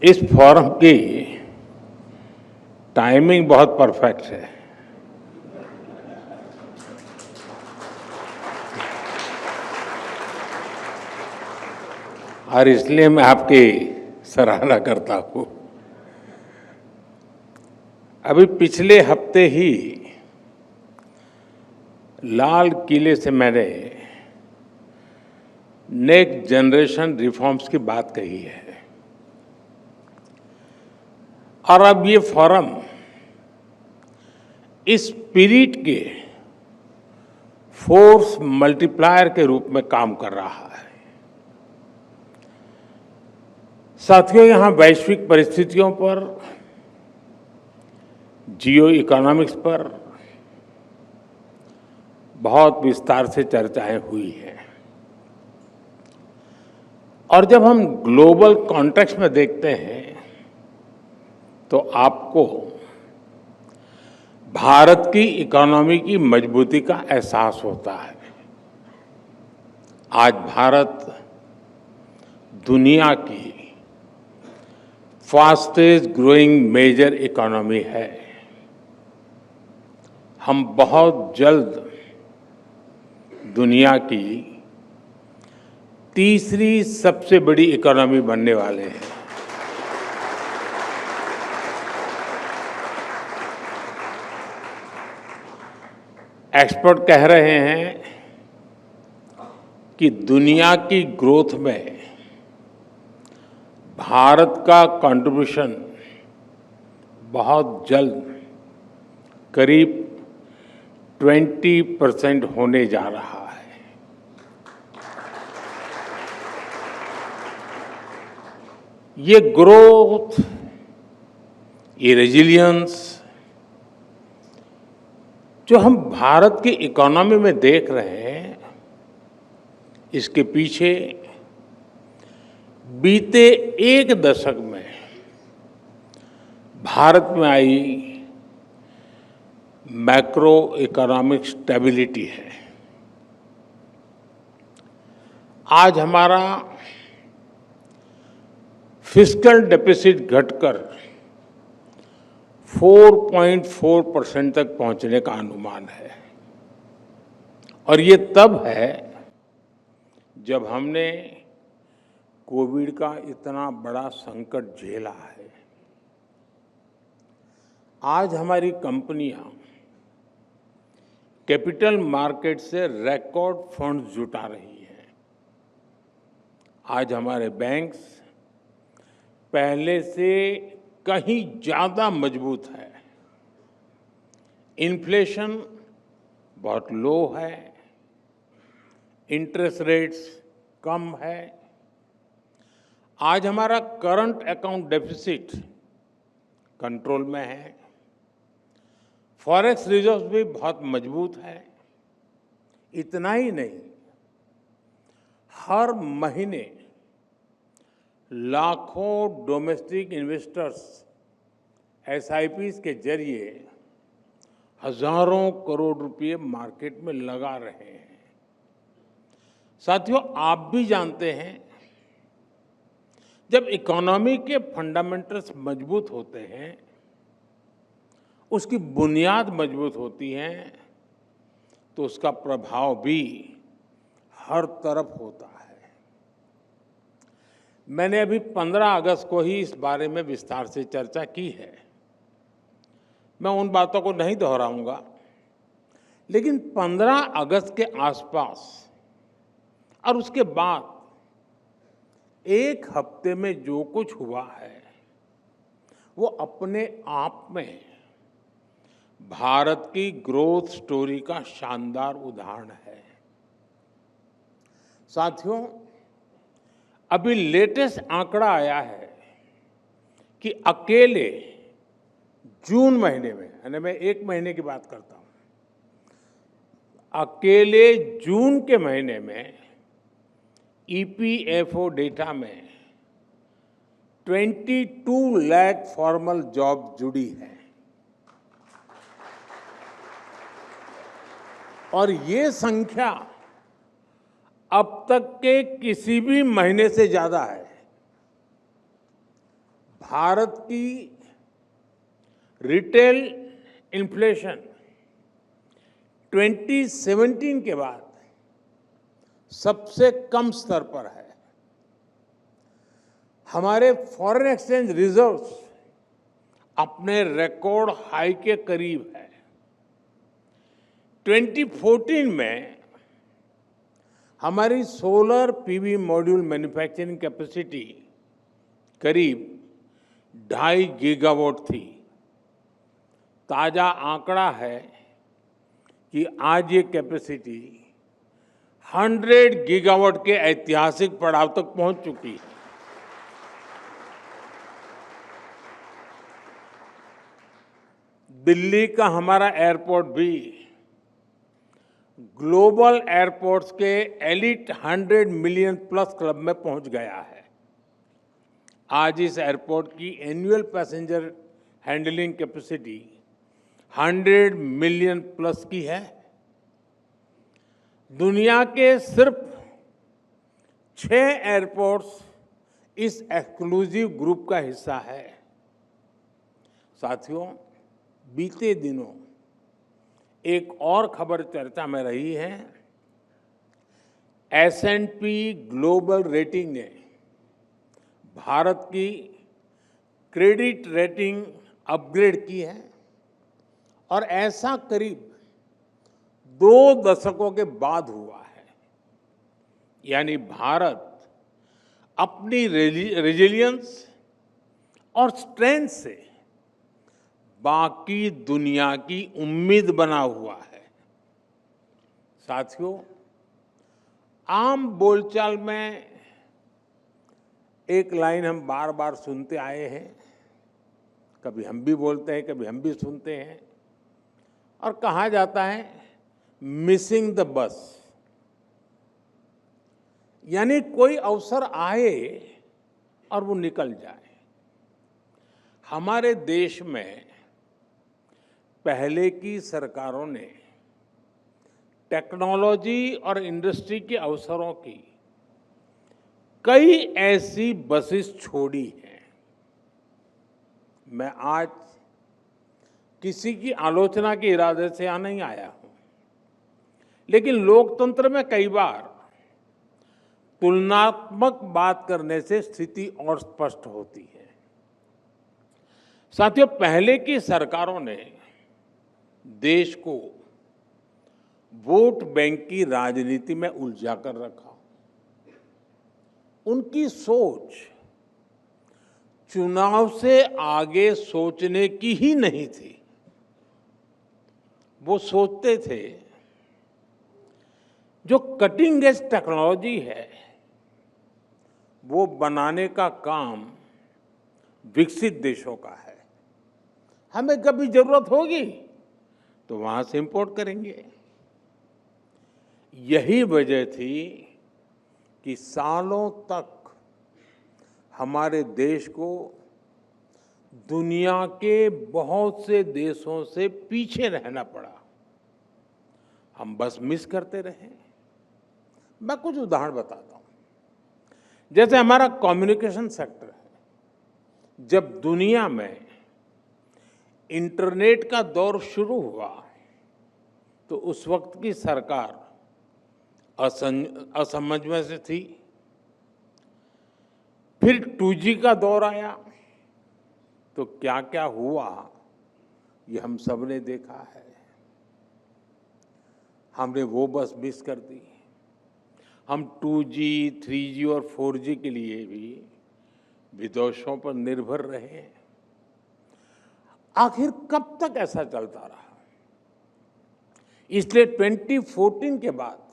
इस फोरम की टाइमिंग बहुत परफेक्ट है। और इसलिए मैं आपकी सराहना करता हूं। अभी पिछले हफ्ते ही लाल किले से मैंने नेक्स्ट जनरेशन रिफॉर्म्स की बात कही है और अब ये फोरम इस स्पिरिट के फोर्स मल्टीप्लायर के रूप में काम कर रहा है। साथियों, यहां वैश्विक परिस्थितियों पर, जियो इकोनॉमिक्स पर बहुत विस्तार से चर्चाएं हुई हैं और जब हम ग्लोबल कॉन्टेक्स्ट में देखते हैं तो आपको भारत की इकोनॉमी की मजबूती का एहसास होता है। आज भारत दुनिया की फास्टेस्ट ग्रोइंग मेजर इकोनॉमी है। हम बहुत जल्द दुनिया की तीसरी सबसे बड़ी इकोनॉमी बनने वाले हैं। एक्सपर्ट कह रहे हैं कि दुनिया की ग्रोथ में भारत का कंट्रीब्यूशन बहुत जल्द करीब 20% होने जा रहा है। ये ग्रोथ, ये रेजिलियंस जो हम भारत की इकोनॉमी में देख रहे हैं, इसके पीछे बीते एक दशक में भारत में आई मैक्रो इकोनॉमिक स्टेबिलिटी है। आज हमारा फिस्कल डेफिसिट घटकर 4.4% तक पहुंचने का अनुमान है और ये तब है जब हमने कोविड का इतना बड़ा संकट झेला है। आज हमारी कंपनियां कैपिटल मार्केट से रिकॉर्ड फंड्स जुटा रही हैं। आज हमारे बैंक्स पहले से कहीं ज्यादा मजबूत है। इन्फ्लेशन बहुत लो है, इंटरेस्ट रेट्स कम है। आज हमारा करंट अकाउंट डेफिसिट कंट्रोल में है। फॉरेक्स रिजर्व भी बहुत मजबूत है। इतना ही नहीं, हर महीने लाखों डोमेस्टिक इन्वेस्टर्स एसआईपीज के जरिए हजारों करोड़ रुपए मार्केट में लगा रहे हैं। साथियों, आप भी जानते हैं, जब इकोनॉमी के फंडामेंटल्स मजबूत होते हैं, उसकी बुनियाद मजबूत होती है, तो उसका प्रभाव भी हर तरफ होता है। मैंने अभी 15 अगस्त को ही इस बारे में विस्तार से चर्चा की है। मैं उन बातों को नहीं दोहराऊंगा, लेकिन 15 अगस्त के आसपास और उसके बाद एक हफ्ते में जो कुछ हुआ है, वो अपने आप में भारत की ग्रोथ स्टोरी का शानदार उदाहरण है। साथियों, अभी लेटेस्ट आंकड़ा आया है कि अकेले जून महीने में, यानी मैं एक महीने की बात करता हूं, अकेले जून के महीने में ईपीएफओ डेटा में 22 लाख फॉर्मल जॉब जुड़ी है और ये संख्या अब तक के किसी भी महीने से ज्यादा है। भारत की रिटेल इन्फ्लेशन 2017 के बाद सबसे कम स्तर पर है। हमारे फॉरेन एक्सचेंज रिजर्व्स अपने रिकॉर्ड हाई के करीब है। 2014 में हमारी solar PV module manufacturing capacity करीब 2.5 गीगावाट थी। ताजा आंकड़ा है कि आज ये कैपेसिटी 100 गीगावाट के ऐतिहासिक पड़ाव तक पहुंच चुकी है। दिल्ली का हमारा एयरपोर्ट भी ग्लोबल एयरपोर्ट्स के एलिट 100 मिलियन प्लस क्लब में पहुंच गया है। आज इस एयरपोर्ट की annual passenger handling capacity 100 million plus की है। दुनिया के सिर्फ 6 एयरपोर्ट्स इस एक्सक्लूसिव ग्रुप का हिस्सा है। साथियों, बीते दिनों एक और खबर चर्चा में रही है। S&P ग्लोबल रेटिंग ने भारत की क्रेडिट रेटिंग अपग्रेड की है और ऐसा करीब 2 दशकों के बाद हुआ है। यानी भारत अपनी रेजिलियंस और स्ट्रेंथ से बाकी दुनिया की उम्मीद बना हुआ है। साथियों, आम बोलचाल में एक लाइन हम बार बार सुनते आए हैं, कभी हम भी बोलते हैं, कभी हम भी सुनते हैं, और कहा जाता है मिसिंग द बस। यानी कोई अवसर आए और वो निकल जाए। हमारे देश में पहले की सरकारों ने टेक्नोलॉजी और इंडस्ट्री के अवसरों की कई ऐसी बसेस छोड़ी हैं। मैं आज किसी की आलोचना के इरादे से यहाँ नहीं आया हूं, लेकिन लोकतंत्र में कई बार तुलनात्मक बात करने से स्थिति और स्पष्ट होती है। साथियों, पहले की सरकारों ने देश को वोट बैंक की राजनीति में उलझा कर रखा। उनकी सोच चुनाव से आगे सोचने की ही नहीं थी। वो सोचते थे जो कटिंग एज टेक्नोलॉजी है वो बनाने का काम विकसित देशों का है। हमें कभी जरूरत होगी तो वहां से इंपोर्ट करेंगे। यही वजह थी कि सालों तक हमारे देश को दुनिया के बहुत से देशों से पीछे रहना पड़ा। हम बस मिस करते रहे। मैं कुछ उदाहरण बताता हूं। जैसे हमारा कम्युनिकेशन सेक्टर है। जब दुनिया में इंटरनेट का दौर शुरू हुआ तो उस वक्त की सरकार असमंज में से थी। फिर 2G का दौर आया तो क्या क्या हुआ ये हम सब ने देखा है। हमने वो बस मिस कर दी। हम 2G, 3G और 4G के लिए भी विदेशों पर निर्भर रहे। आखिर कब तक ऐसा चलता रहा? इसलिए 2014 के बाद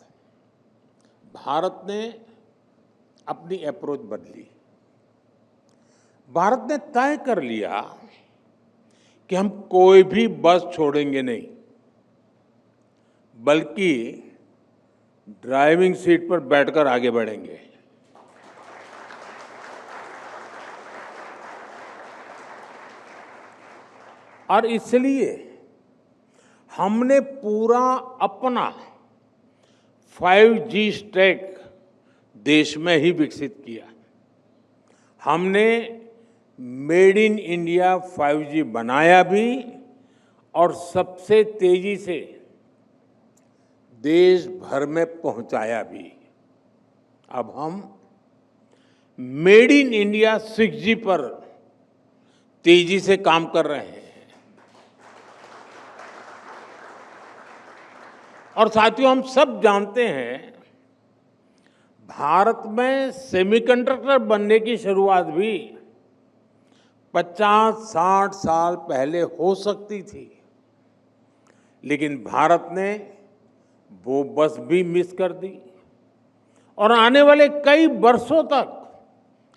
भारत ने अपनी अप्रोच बदली। भारत ने तय कर लिया कि हम कोई भी बस छोड़ेंगे नहीं, बल्कि ड्राइविंग सीट पर बैठकर आगे बढ़ेंगे। और इसलिए हमने पूरा अपना 5G स्टैक देश में ही विकसित किया। हमने मेड इन इंडिया 5G बनाया भी और सबसे तेजी से देश भर में पहुंचाया भी। अब हम मेड इन इंडिया 6G पर तेजी से काम कर रहे हैं। और साथियों, हम सब जानते हैं भारत में सेमीकंडक्टर बनने की शुरुआत भी 50-60 साल पहले हो सकती थी, लेकिन भारत ने वो बस भी मिस कर दी और आने वाले कई वर्षों तक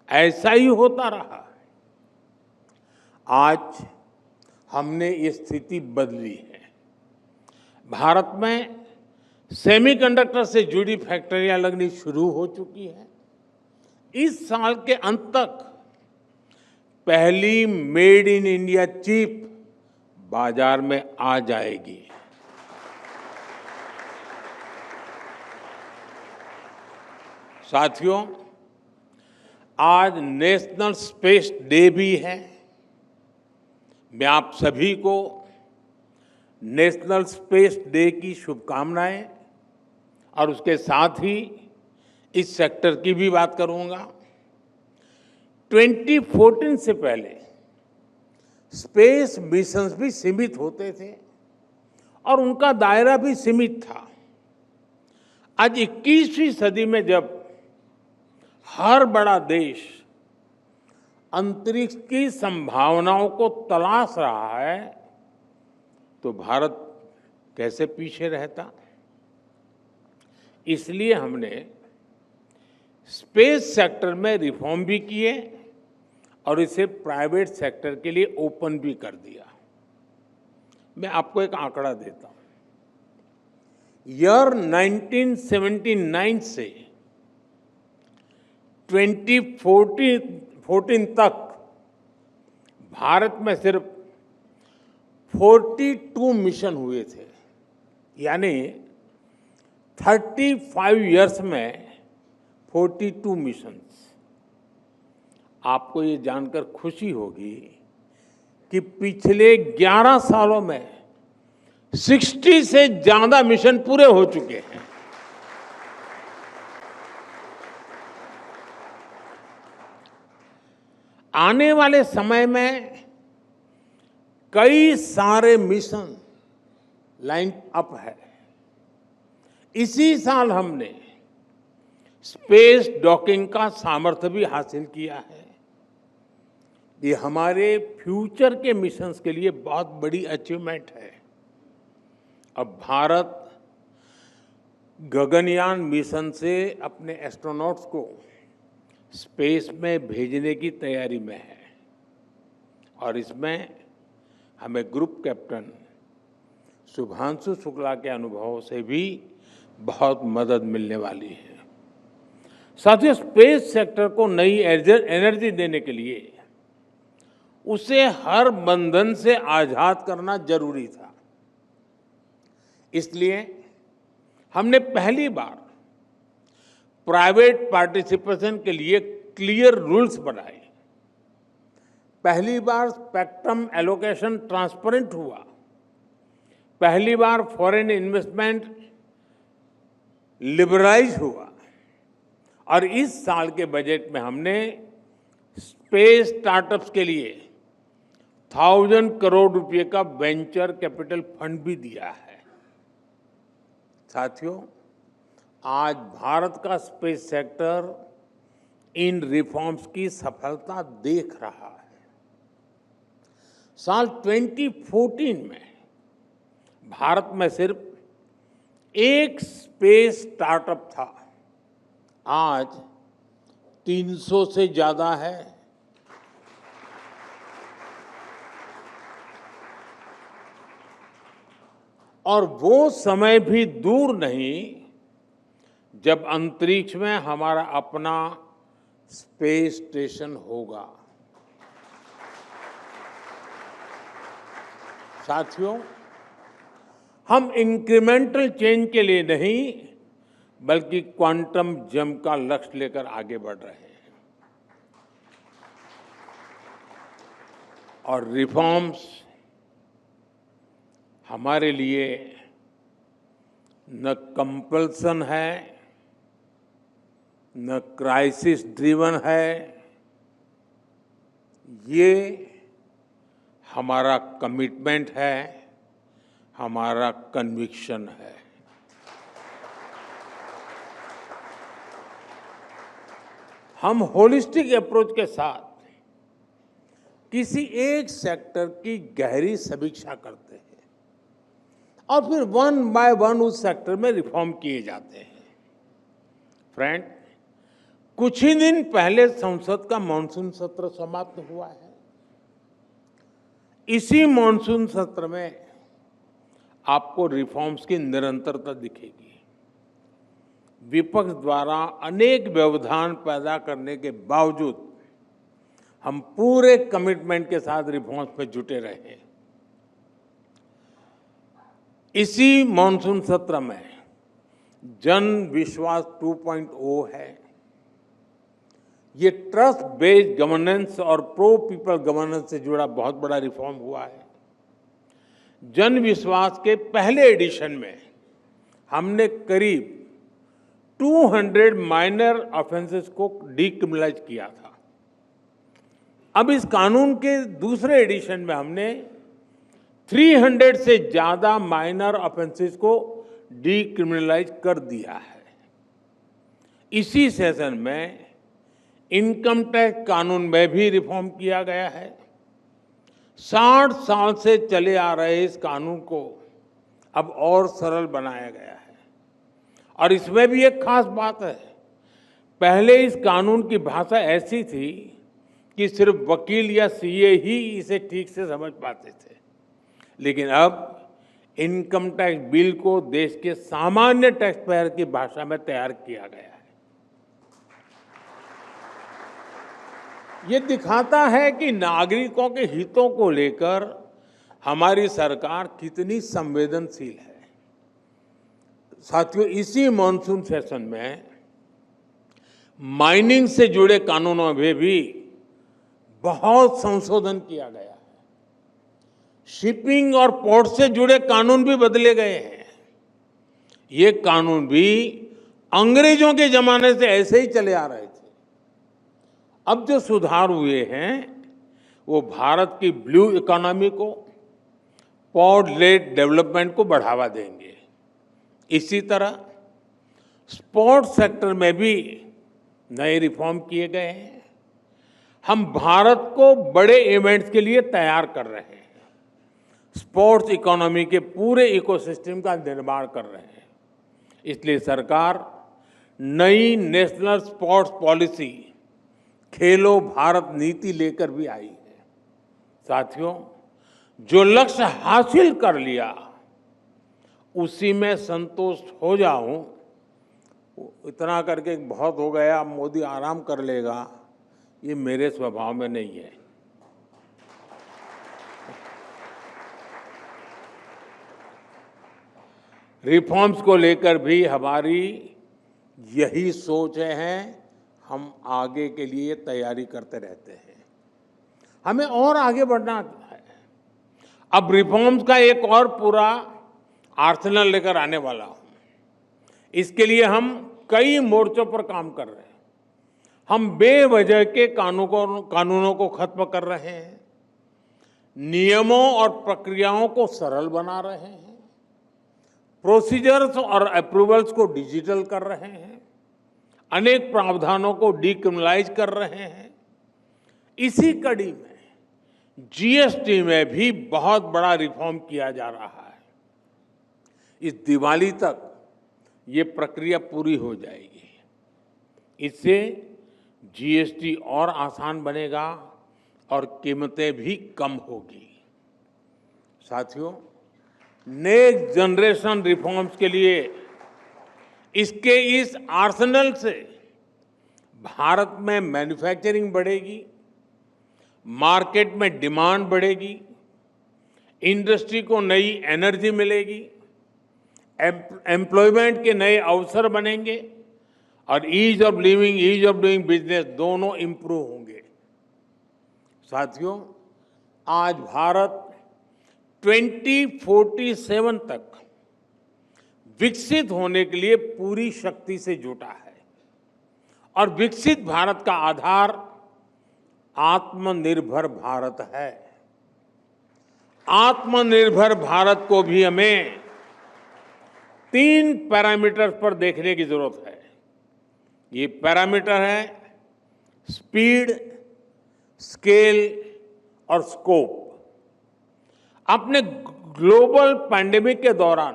ऐसा ही होता रहा। आज हमने ये स्थिति बदली है। भारत में सेमीकंडक्टर से जुड़ी फैक्ट्रियां लगनी शुरू हो चुकी हैं। इस साल के अंत तक पहली मेड इन इंडिया चिप बाजार में आ जाएगी। साथियों, आज नेशनल स्पेस डे भी है। मैं आप सभी को नेशनल स्पेस डे की शुभकामनाएं और उसके साथ ही इस सेक्टर की भी बात करूंगा। 2014 से पहले स्पेस मिशंस भी सीमित होते थे और उनका दायरा भी सीमित था। आज 21वीं सदी में जब हर बड़ा देश अंतरिक्ष की संभावनाओं को तलाश रहा है, तो भारत कैसे पीछे रहता। इसलिए हमने स्पेस सेक्टर में रिफॉर्म भी किए और इसे प्राइवेट सेक्टर के लिए ओपन भी कर दिया। मैं आपको एक आंकड़ा देता हूं। ईयर 1979 से 2014 तक भारत में सिर्फ 42 मिशन हुए थे, यानी 35 इयर्स में 42 मिशंस। आपको ये जानकर खुशी होगी कि पिछले 11 सालों में 60 से ज्यादा मिशन पूरे हो चुके हैं। आने वाले समय में कई सारे मिशन लाइन अप है। इसी साल हमने स्पेस डॉकिंग का सामर्थ्य भी हासिल किया है। ये हमारे फ्यूचर के मिशंस के लिए बहुत बड़ी अचीवमेंट है। अब भारत गगनयान मिशन से अपने एस्ट्रोनॉट्स को स्पेस में भेजने की तैयारी में है और इसमें हमें ग्रुप कैप्टन शुभांशु शुक्ला के अनुभव से भी बहुत मदद मिलने वाली है। साथियों, स्पेस सेक्टर को नई एनर्जी देने के लिए उसे हर बंधन से आजाद करना जरूरी था। इसलिए हमने पहली बार प्राइवेट पार्टिसिपेशन के लिए क्लियर रूल्स बनाए। पहली बार स्पेक्ट्रम एलोकेशन ट्रांसपेरेंट हुआ। पहली बार फॉरेन इन्वेस्टमेंट लिबरलाइज हुआ और इस साल के बजट में हमने स्पेस स्टार्टअप्स के लिए 1000 करोड़ रुपए का वेंचर कैपिटल फंड भी दिया है। साथियों, आज भारत का स्पेस सेक्टर इन रिफॉर्म्स की सफलता देख रहा है। साल 2014 में भारत में सिर्फ एक स्पेस स्टार्टअप था, आज 300 से ज्यादा है। और वो समय भी दूर नहीं जब अंतरिक्ष में हमारा अपना स्पेस स्टेशन होगा। साथियों, हम इंक्रीमेंटल चेंज के लिए नहीं बल्कि क्वांटम जंप का लक्ष्य लेकर आगे बढ़ रहे हैं। और रिफॉर्म्स हमारे लिए न कंपल्सन है, न क्राइसिस ड्रिवन है, ये हमारा कमिटमेंट है, हमारा कन्विक्शन है। हम होलिस्टिक अप्रोच के साथ किसी एक सेक्टर की गहरी समीक्षा करते हैं और फिर वन बाय वन उस सेक्टर में रिफॉर्म किए जाते हैं। फ्रेंड, कुछ ही दिन पहले संसद का मॉनसून सत्र समाप्त हुआ है। इसी मॉनसून सत्र में आपको रिफॉर्म्स की निरंतरता दिखेगी। विपक्ष द्वारा अनेक व्यवधान पैदा करने के बावजूद हम पूरे कमिटमेंट के साथ रिफॉर्म्स में जुटे रहे। इसी मॉनसून सत्र में जन विश्वास 2.0 है। ये ट्रस्ट बेस्ड गवर्नेंस और प्रो पीपल गवर्नेंस से जुड़ा बहुत बड़ा रिफॉर्म हुआ है। जन विश्वास के पहले एडिशन में हमने करीब 200 माइनर ऑफेंसेस को डीक्रिमिनलाइज किया था। अब इस कानून के दूसरे एडिशन में हमने 300 से ज्यादा माइनर ऑफेंसेस को डीक्रिमिनलाइज कर दिया है। इसी सेशन में इनकम टैक्स कानून में भी रिफॉर्म किया गया है। 60 साल से चले आ रहे इस कानून को अब और सरल बनाया गया है। और इसमें भी एक खास बात है, पहले इस कानून की भाषा ऐसी थी कि सिर्फ वकील या सीए ही इसे ठीक से समझ पाते थे, लेकिन अब इनकम टैक्स बिल को देश के सामान्य टैक्स पेयर की भाषा में तैयार किया गया है। ये दिखाता है कि नागरिकों के हितों को लेकर हमारी सरकार कितनी संवेदनशील है। साथियों, इसी मॉनसून सेशन में माइनिंग से जुड़े कानूनों में भी बहुत संशोधन किया गया है। शिपिंग और पोर्ट से जुड़े कानून भी बदले गए हैं। ये कानून भी अंग्रेजों के जमाने से ऐसे ही चले आ रहे थे। अब जो सुधार हुए हैं वो भारत की ब्लू इकोनॉमी को, पोर्ट लेड डेवलपमेंट को बढ़ावा देंगे। इसी तरह स्पोर्ट्स सेक्टर में भी नए रिफॉर्म किए गए हैं। हम भारत को बड़े इवेंट्स के लिए तैयार कर रहे हैं। स्पोर्ट्स इकोनॉमी के पूरे इकोसिस्टम का निर्माण कर रहे हैं। इसलिए सरकार नई नेशनल स्पोर्ट्स पॉलिसी खेलो भारत नीति लेकर भी आई है। साथियों, जो लक्ष्य हासिल कर लिया उसी में संतुष्ट हो जाऊं, इतना करके बहुत हो गया, मोदी आराम कर लेगा, ये मेरे स्वभाव में नहीं है। रिफॉर्म्स को लेकर भी हमारी यही सोच है। हम आगे के लिए तैयारी करते रहते हैं। हमें और आगे बढ़ना है। अब रिफॉर्म्स का एक और पूरा आर्सेनल लेकर आने वाला हूं। इसके लिए हम कई मोर्चों पर काम कर रहे हैं। हम बेवजह के कानूनों को खत्म कर रहे हैं, नियमों और प्रक्रियाओं को सरल बना रहे हैं, प्रोसीजर्स और अप्रूवल्स को डिजिटल कर रहे हैं, अनेक प्रावधानों को डीक्रिमिनलाइज कर रहे हैं। इसी कड़ी में जीएसटी में भी बहुत बड़ा रिफॉर्म किया जा रहा है। इस दिवाली तक ये प्रक्रिया पूरी हो जाएगी। इससे जीएसटी और आसान बनेगा और कीमतें भी कम होगी। साथियों, नेक्स्ट जनरेशन रिफॉर्म्स के लिए इसके इस आर्सेनल से भारत में मैन्युफैक्चरिंग बढ़ेगी, मार्केट में डिमांड बढ़ेगी, इंडस्ट्री को नई एनर्जी मिलेगी, एम्प्लॉयमेंट के नए अवसर बनेंगे और ease of living, ease of doing business दोनों इंप्रूव होंगे। साथियों, आज भारत 2047 तक विकसित होने के लिए पूरी शक्ति से जुटा है और विकसित भारत का आधार आत्मनिर्भर भारत है। आत्मनिर्भर भारत को भी हमें 3 पैरामीटर्स पर देखने की जरूरत है। ये पैरामीटर है स्पीड, स्केल और स्कोप। अपने ग्लोबल पैंडेमिक के दौरान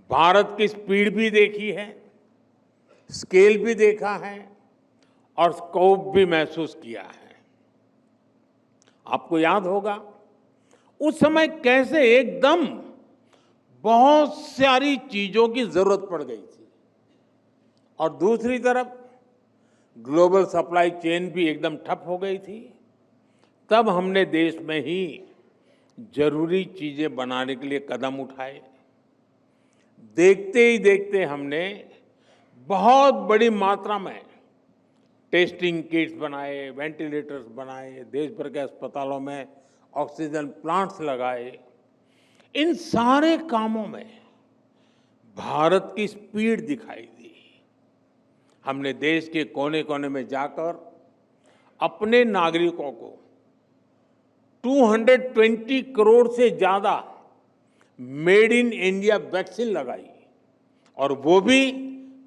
भारत की स्पीड भी देखी है, स्केल भी देखा है और स्कोप भी महसूस किया है। आपको याद होगा उस समय कैसे एकदम बहुत सारी चीजों की जरूरत पड़ गई थी और दूसरी तरफ ग्लोबल सप्लाई चेन भी एकदम ठप हो गई थी। तब हमने देश में ही जरूरी चीजें बनाने के लिए कदम उठाए। देखते ही देखते हमने बहुत बड़ी मात्रा में टेस्टिंग किट्स बनाए, वेंटिलेटर्स बनाए, देश भर के अस्पतालों में ऑक्सीजन प्लांट्स लगाए। इन सारे कामों में भारत की स्पीड दिखाई दी। हमने देश के कोने कोने में जाकर अपने नागरिकों को 220 करोड़ से ज्यादा मेड इन इंडिया वैक्सीन लगाई और वो भी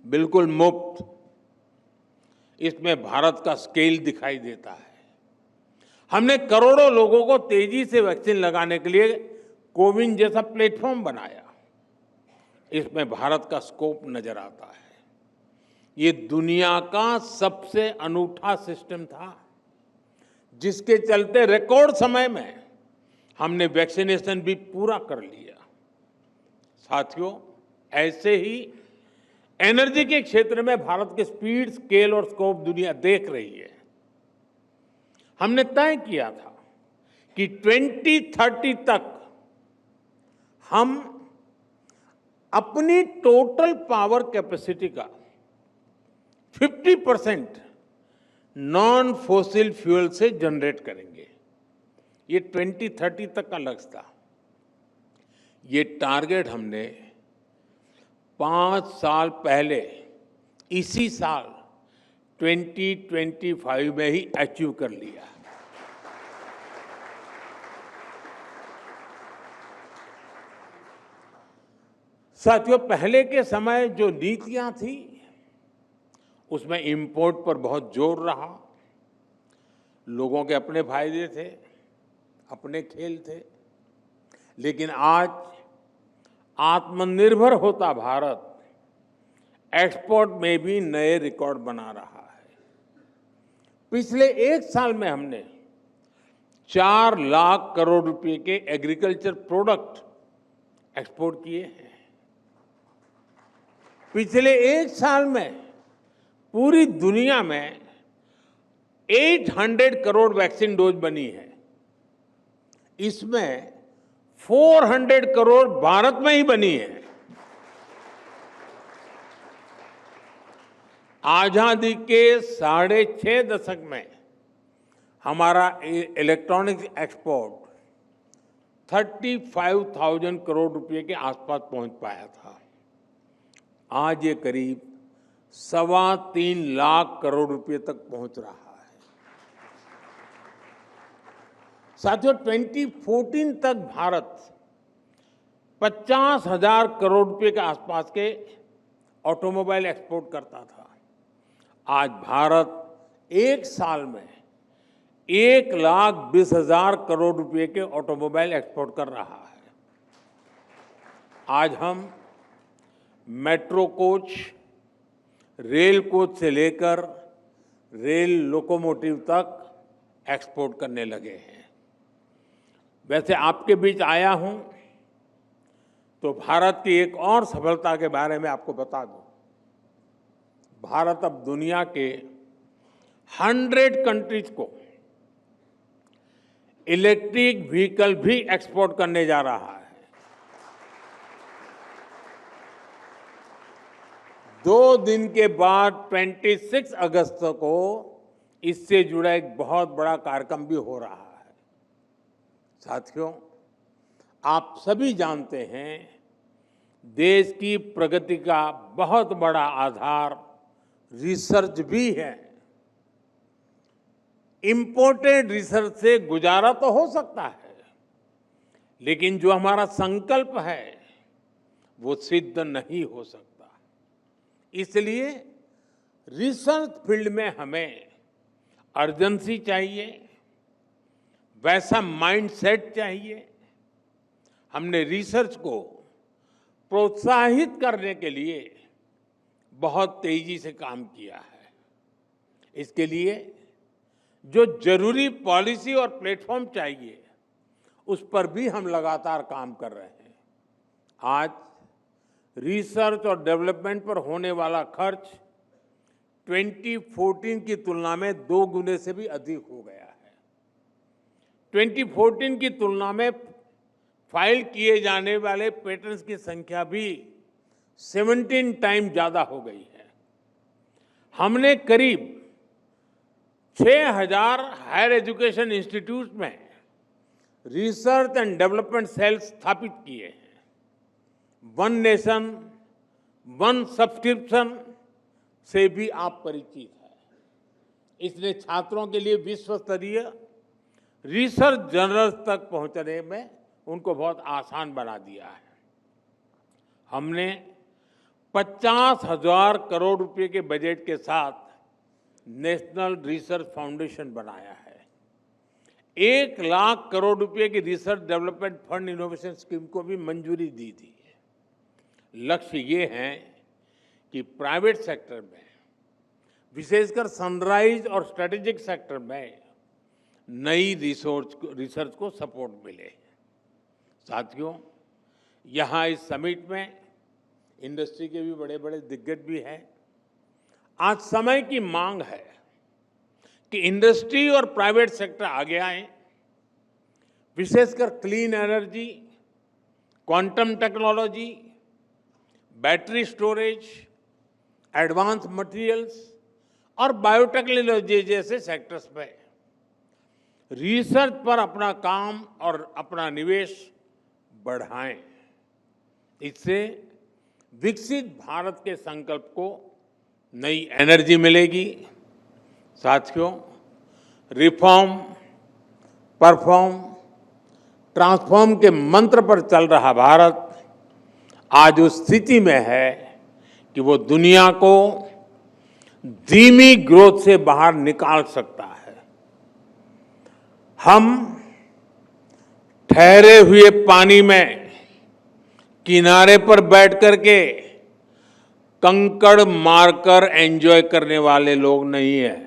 बिल्कुल मुफ्त। इसमें भारत का स्केल दिखाई देता है। हमने करोड़ों लोगों को तेजी से वैक्सीन लगाने के लिए कोविन जैसा प्लेटफॉर्म बनाया। इसमें भारत का स्कोप नजर आता है। ये दुनिया का सबसे अनूठा सिस्टम था जिसके चलते रिकॉर्ड समय में हमने वैक्सीनेशन भी पूरा कर लिया। साथियों, ऐसे ही एनर्जी के क्षेत्र में भारत के स्पीड, स्केल और स्कोप दुनिया देख रही है। हमने तय किया था कि 2030 तक हम अपनी टोटल पावर कैपेसिटी का 50% नॉन फॉसिल फ्यूल से जनरेट करेंगे। ये 2030 तक का लक्ष्य था। ये टारगेट हमने 5 साल पहले इसी साल 2025 में ही अचीव कर लिया। साथियों, पहले के समय जो नीतियां थी उसमें इंपोर्ट पर बहुत जोर रहा। लोगों के अपने फायदे थे, अपने खेल थे। लेकिन आज आत्मनिर्भर होता भारत एक्सपोर्ट में भी नए रिकॉर्ड बना रहा है। पिछले 1 साल में हमने 4 लाख करोड़ रुपए के एग्रीकल्चर प्रोडक्ट एक्सपोर्ट किए हैं। पिछले 1 साल में पूरी दुनिया में 800 करोड़ वैक्सीन डोज बनी है। इसमें 400 करोड़ भारत में ही बनी है। आजादी के 6.5 दशक में हमारा इलेक्ट्रॉनिक्स एक्सपोर्ट 35,000 करोड़ रुपए के आसपास पहुंच पाया था। आज ये करीब 3.25 लाख करोड़ रुपए तक पहुंच रहा है। साथियों, 2014 तक भारत 50,000 करोड़ रुपए के आसपास के ऑटोमोबाइल एक्सपोर्ट करता था। आज भारत 1 साल में 1,20,000 करोड़ रुपए के ऑटोमोबाइल एक्सपोर्ट कर रहा है। आज हम मेट्रो कोच, रेल कोच से लेकर रेल लोकोमोटिव तक एक्सपोर्ट करने लगे हैं। वैसे आपके बीच आया हूं तो भारत की एक और सफलता के बारे में आपको बता दूं। भारत अब दुनिया के 100 कंट्रीज को इलेक्ट्रिक व्हीकल भी एक्सपोर्ट करने जा रहा है। 2 दिन के बाद 26 अगस्त को इससे जुड़ा एक बहुत बड़ा कार्यक्रम भी हो रहा है। साथियों, आप सभी जानते हैं, देश की प्रगति का बहुत बड़ा आधार रिसर्च भी है। इंपोर्टेड रिसर्च से गुजारा तो हो सकता है, लेकिन जो हमारा संकल्प है वो सिद्ध नहीं हो सकता। इसलिए रिसर्च फील्ड में हमें अर्जेंसी चाहिए, वैसा माइंडसेट चाहिए। हमने रिसर्च को प्रोत्साहित करने के लिए बहुत तेजी से काम किया है। इसके लिए जो जरूरी पॉलिसी और प्लेटफॉर्म चाहिए, उस पर भी हम लगातार काम कर रहे हैं। आज रिसर्च और डेवलपमेंट पर होने वाला खर्च 2014 की तुलना में 2 गुने से भी अधिक हो गया है। 2014 की तुलना में फाइल किए जाने वाले पेटेंट्स की संख्या भी 17 टाइम ज्यादा हो गई है। हमने करीब 6000 हायर एजुकेशन इंस्टीट्यूट में रिसर्च एंड डेवलपमेंट सेल स्थापित किए हैं। वन नेशन वन सब्सक्रिप्शन से भी आप परिचित हैं। इसने छात्रों के लिए विश्व स्तरीय रिसर्च जर्नल्स तक पहुंचने में उनको बहुत आसान बना दिया है। हमने 50,000 करोड़ रुपए के बजट के साथ नेशनल रिसर्च फाउंडेशन बनाया है। 1 लाख करोड़ रुपए की research development fund innovation scheme को भी मंजूरी दी थी। लक्ष्य ये है कि प्राइवेट सेक्टर में, विशेषकर सनराइज और स्ट्रेटेजिक सेक्टर में, नई रिसर्च को सपोर्ट मिले। साथियों, यहाँ इस समिट में इंडस्ट्री के भी बड़े बड़े दिग्गज भी हैं। आज समय की मांग है कि इंडस्ट्री और प्राइवेट सेक्टर आगे आए, विशेषकर clean energy, quantum technology, battery storage, advance materials और बायोटेक्नोलॉजी जैसे सेक्टर्स में रिसर्च पर अपना काम और अपना निवेश बढ़ाएं। इससे विकसित भारत के संकल्प को नई एनर्जी मिलेगी। साथियों, रिफॉर्म, परफॉर्म, ट्रांसफॉर्म के मंत्र पर चल रहा भारत आज उस स्थिति में है कि वो दुनिया को धीमी ग्रोथ से बाहर निकाल सकता है। हम ठहरे हुए पानी में किनारे पर बैठ करके कंकड़ मारकर एंजॉय करने वाले लोग नहीं हैं।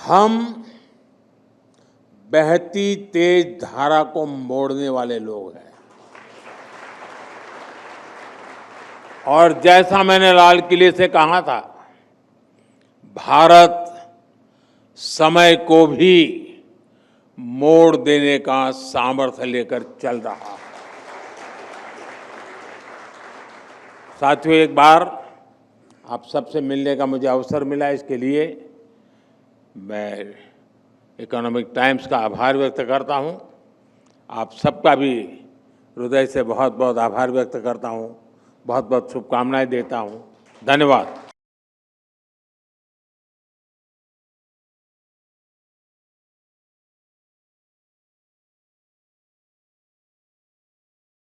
हम बहती तेज धारा को मोड़ने वाले लोग हैं। और जैसा मैंने लाल किले से कहा था, भारत समय को भी मोड़ देने का सामर्थ्य लेकर चल रहा है। साथियों, एक बार आप सबसे मिलने का मुझे अवसर मिला, इसके लिए मैं इकोनॉमिक टाइम्स का आभार व्यक्त करता हूं। आप सबका भी हृदय से बहुत बहुत आभार व्यक्त करता हूं। बहुत बहुत शुभकामनाएं देता हूं। धन्यवाद।